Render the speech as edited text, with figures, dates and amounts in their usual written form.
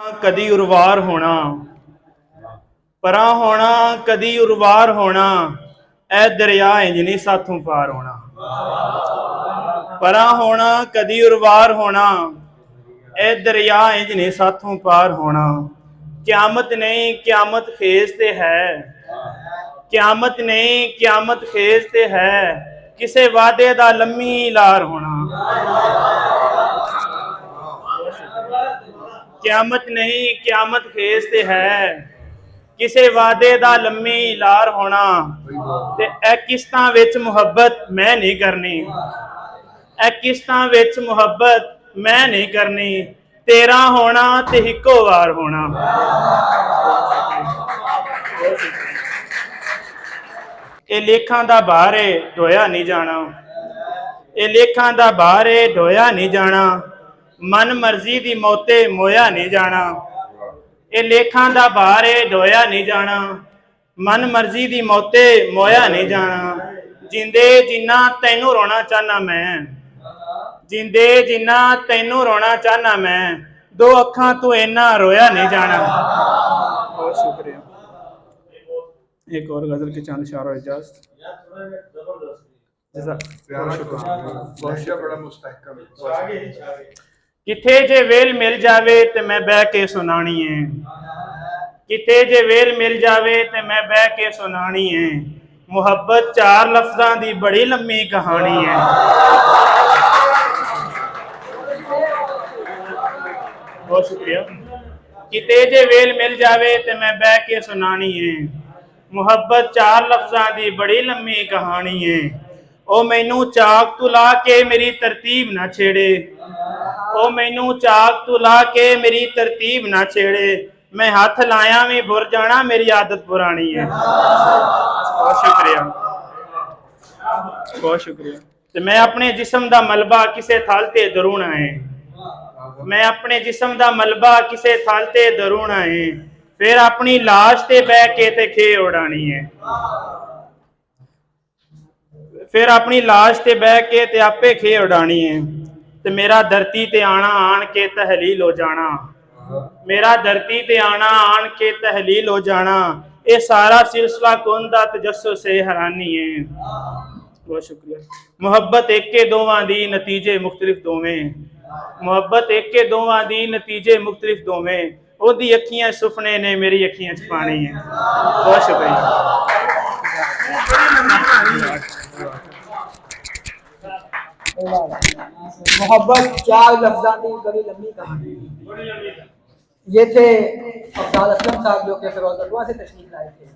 कदी उर्वार होना, परा होना कदी उर्वार होना, ए दरिया इंज नहीं साथों पार होना। परा होना कदी उर्वार होना, ए दरिया इंज नहीं साथों पार होना। क्यामत नहीं क्यामत खेज ते है, क्यामत नहीं क्यामत खेज ते है, किसे वादे दा लम्मी लार होना। क्यामत नहीं क्यामत खेज ते है, किसे वादे दा लम्मी लार होना। ते ए किस्तां विच मुहब्बत मैं नहीं करनी, ए किस्तां विच मुहब्बत मैं नहीं करनी, तेरा होना ते इक्को वार होना। ए लेखां दा भार है ढोया नहीं जाना, ए लेखां दा भार है ढोया नहीं जाना, मन मर्जी दी मौते मोया नहीं जाना। ए लेखां दा भार है ढोया नहीं जाना, मन मर्जी दी मौते मोया नहीं जाना। जिंदे जिन्ना तैनू रोना चाहना मैं, जिंदे जिन्ना तैनू रोना चाहना मैं, दो अखां तू इन्ना रोया नहीं जाना। बहुत शुक्रिया। एक और गजल के चंद इशारों इजाजत। किथे जे वेल मिल जावे ते मैं बह के सुनानी है, किथे जे वेल मिल जावे ते मैं बह के सुनानी है। मुहब्बत चार लफ्जां दी बड़ी लम्मी कहानी है। बहुत शुक्रिया। किते जे वेल मिल जावे ते मैं बह के सुनानी है, मुहब्बत चार लफ्जां दी बड़ी लम्मी कहानी है। ओ मैनू चाक तू ला के मेरी तरतीब ना छेड़े, ओ मैनू चाक तू ला के मेरी तरतीब ना छेड़े, मैं हाथ लाया भी भुर जाना मेरी आदत पुरानी है। बहुत शुक्रिया, बहुत शुक्रिया। ते मैं अपने जिस्म दा मलबा किसे थाल ते दरूना है, मैं अपने जिस्म दा मलबा किसे थाल ते दरूना है, फिर अपनी लाश ते बह के ते खे उड़ानी है, फिर अपनी लाश ते बह के ते आपे खे उड़ानी है। ते मेरा धरती ते आना आन के तहलील हो जाना, मेरा धरती ते आना आन के तहलील हो जाना, ये सारा सिलसिला कौन दा तजस्सुस से हैरानी है। बहुत शुक्रिया। मुहब्बत एक के दोवां दी नतीजे मुख्तलिफ दोवें, मुहब्बत एक के दोवां दी नतीजे मुख्तलिफ दोवें, ओदी अखियां सुफने ने मेरी अखियां च पानी है। बहुत शुक्रिया। मोहब्बत चार लफ्ज़ां दी बड़ी लंबी कहानी। ये थे अफजाल असलम साहब जो कि फिरोजपुर से तशरीफ लाए थे।